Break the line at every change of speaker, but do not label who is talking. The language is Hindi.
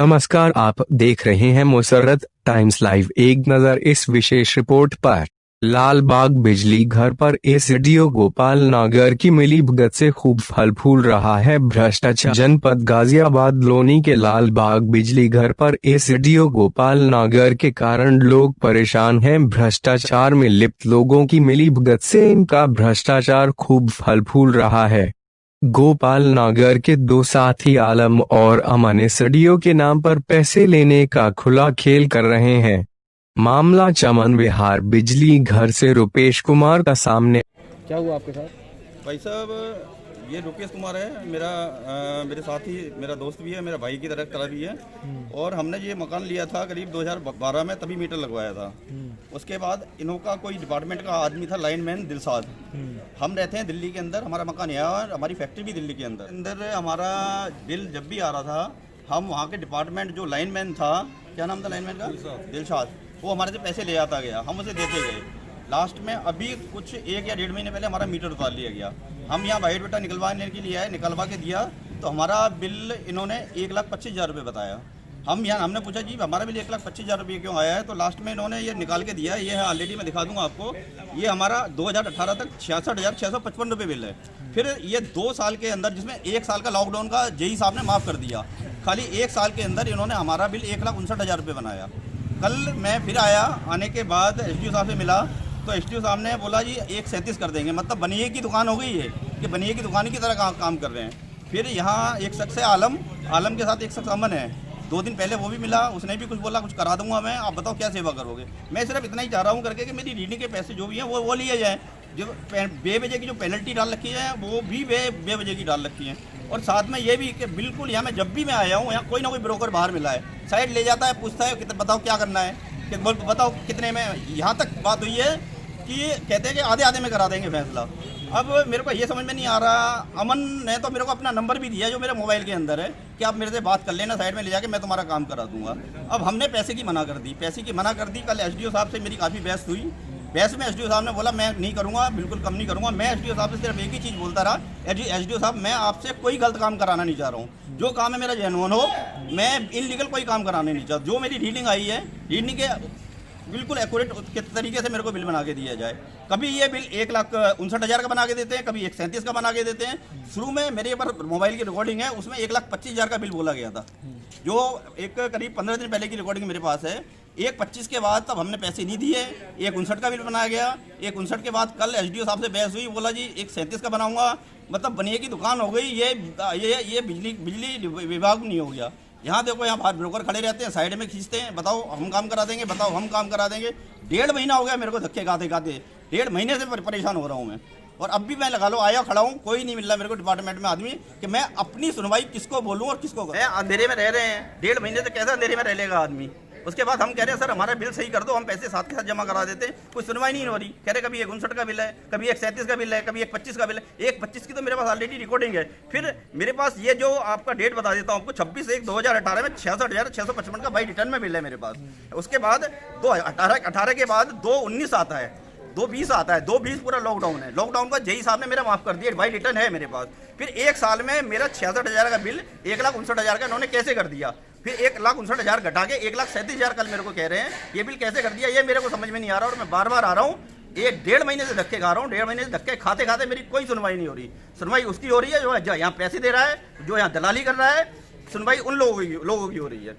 नमस्कार, आप देख रहे हैं मुसर्रत टाइम्स लाइव। एक नजर इस विशेष रिपोर्ट पर। लाल बाग बिजली घर पर एसडीओ गोपाल नागर की मिलीभगत से खूब फल फूल रहा है भ्रष्टाचार। जनपद गाजियाबाद लोनी के लाल बाग बिजली घर पर एसडीओ गोपाल नागर के कारण लोग परेशान हैं। भ्रष्टाचार में लिप्त लोगों की मिलीभगत से इनका भ्रष्टाचार खूब फल फूल रहा है। गोपाल नागर के दो साथी आलम और अमन एसडीओ के नाम पर पैसे लेने का खुला खेल कर रहे हैं। मामला चमन विहार बिजली घर से रुपेश कुमार का सामने।
क्या हुआ आपके साथ?
भाई साहब, ये रुपेश कुमार है, मेरे साथ ही मेरा दोस्त भी है, मेरा भाई की तरह भी है। और हमने ये मकान लिया था करीब 2012 में, तभी मीटर लगवाया था। उसके बाद इनका कोई डिपार्टमेंट का आदमी था, लाइनमैन दिलसाद। हम रहते हैं दिल्ली के अंदर, हमारा मकान यहाँ और हमारी फैक्ट्री भी दिल्ली के अंदर हमारा बिल जब भी आ रहा था, हम वहाँ के डिपार्टमेंट जो लाइनमैन था, क्या नाम था लाइनमैन का? दिलशाद। वो हमारे से पैसे ले आता गया, हम उसे देते गए। लास्ट में अभी कुछ 1 या 1.5 महीने पहले हमारा मीटर उतार लिया गया। हम यहाँ बायोड बेटा निकलवाने के लिए आए, निकलवा के दिया तो हमारा बिल इन्होंने 1,25,000 रुपये बताया। हमने पूछा जी हमारा बिल 1,25,000 रुपये क्यों आया है? तो लास्ट में इन्होंने ये निकाल के दिया। ये है ऑलरेडी, मैं दिखा दूंगा आपको। ये हमारा 2018 तक 66,655 रुपये बिल है। फिर ये 2 साल के अंदर, जिसमें 1 साल का लॉकडाउन का जेई साहब ने माफ़ कर दिया, खाली 1 साल के अंदर इन्होंने हमारा बिल 1,59,000 रुपये बनाया। कल मैं फिर आया, आने के बाद एसडीओ साहब से मिला तो एसडीओ साहब ने बोला जी 1,37 कर देंगे। मतलब बनिए की दुकान हो गई है कि बनिए की दुकान की तरह काम कर रहे हैं। फिर यहाँ एक शख्स है आलम के साथ एक शख्स अमन है। 2 दिन पहले वो भी मिला, उसने भी कुछ बोला कुछ करा दूंगा मैं, आप बताओ क्या सेवा करोगे। मैं सिर्फ इतना ही चाह रहा हूँ करके कि मेरी रीडिंग के पैसे जो भी हैं वो लिए जाएँ। जो बेवजह की जो पेनल्टी डाल रखी है वो भी बेवजह की डाल रखी है। और साथ में ये भी कि बिल्कुल यहाँ मैं जब भी मैं आया हूँ, यहाँ कोई ना कोई ब्रोकर बाहर मिला है, साइड ले जाता है, पूछता है कितना बताओ क्या करना है, कि बताओ कितने में। यहाँ तक बात हुई है कि कहते हैं कि आधे में करा देंगे फैसला। अब मेरे को ये समझ में नहीं आ रहा। अमन ने तो मेरे को अपना नंबर भी दिया जो मेरे मोबाइल के अंदर है कि आप मेरे से बात कर लेना, साइड में ले जाके मैं तुम्हारा काम करा दूंगा। अब हमने पैसे की मना कर दी। कल एसडीओ साहब से मेरी काफ़ी बहस हुई। बहस में एसडीओ साहब ने बोला मैं नहीं करूंगा, बिल्कुल कम नहीं करूंगा। मैं एसडीओ साहब से सिर्फ एक ही चीज़ बोलता रहा, एसडीओ साहब मैं आपसे कोई गलत काम कराना नहीं चाह रहा हूँ। जो काम है मेरा जेन्युइन हो, मैं इनलीगल कोई काम कराने नहीं चाहता। जो मेरी रीडिंग आई है, रीडिंग के बिल्कुल एक्यूरेट के तरीके से मेरे को बिल बना के दिया जाए। कभी ये बिल 1,59,000 का बना के देते हैं, कभी 1,37 का बना के देते हैं। शुरू में मेरे पर मोबाइल की रिकॉर्डिंग है, उसमें 1,25,000 का बिल बोला गया था, जो एक करीब 15 दिन पहले की रिकॉर्डिंग मेरे पास है। 1,25 के बाद तब हमने पैसे नहीं दिए, 1,59 का बिल बनाया गया। 1,59 के बाद कल एसडीओ साहब से बहस हुई, बोला जी 1,37 का बनाऊंगा। मतलब बनिए की दुकान हो गई। ये बिजली विभाग नहीं हो गया। यहाँ देखो, यहाँ बाहर ब्रोकर खड़े रहते हैं, साइड में खींचते हैं, बताओ हम काम करा देंगे, बताओ हम काम करा देंगे। 1.5 महीना हो गया मेरे को धक्के खाते 1.5 महीने से परेशान हो रहा हूँ मैं। और अब भी मैं लगा लो आया खड़ा हूँ, कोई नहीं मिल रहा मेरे को डिपार्टमेंट में आदमी कि मैं अपनी सुनवाई किसको बोलूँ और किसको करूँ। अंधेरे में रह रहे हैं 1.5 महीने से, कैसे अंधेरे में रह लेगा आदमी। उसके बाद हम कह रहे हैं सर हमारा बिल सही कर दो, हम पैसे साथ के साथ जमा करा देते हैं। कोई सुनवाई नहीं हो रही। कह रहे कभी 1,59 का बिल है, कभी 1,37 का बिल है, कभी 1,25 का बिल है। 1,25 की तो मेरे पास ऑलरेडी रिकॉर्डिंग है। फिर मेरे पास ये जो आपका डेट बता देता हूँ आपको, 26/1/2018 में 66,655 का बाई रिटर्न में बिल है मेरे पास। उसके बाद 2018 के बाद 2/19 आता है, 2/20 आता है। 2/20 पूरा लॉकडाउन है। लॉकडाउन का जेई साहब ने मेरा माफ कर दिया, बाई रिटर्न है मेरे पास। फिर 1 साल में मेरा 66,000 का बिल 1,59,000 का इन्होंने कैसे कर दिया? फिर 1,59,000 घटा के 1,37,000 कल मेरे को कह रहे हैं, ये बिल कैसे कर दिया? ये मेरे को समझ में नहीं आ रहा। और मैं बार बार आ रहा हूँ, 1.5 महीने से धक्के खा रहा हूँ। 1.5 महीने से धक्के खाते खाते मेरी कोई सुनवाई नहीं हो रही। सुनवाई उसकी हो रही है जो यहाँ पैसे दे रहा है, जो यहाँ दलाली कर रहा है। सुनवाई उन लोगों की हो रही है।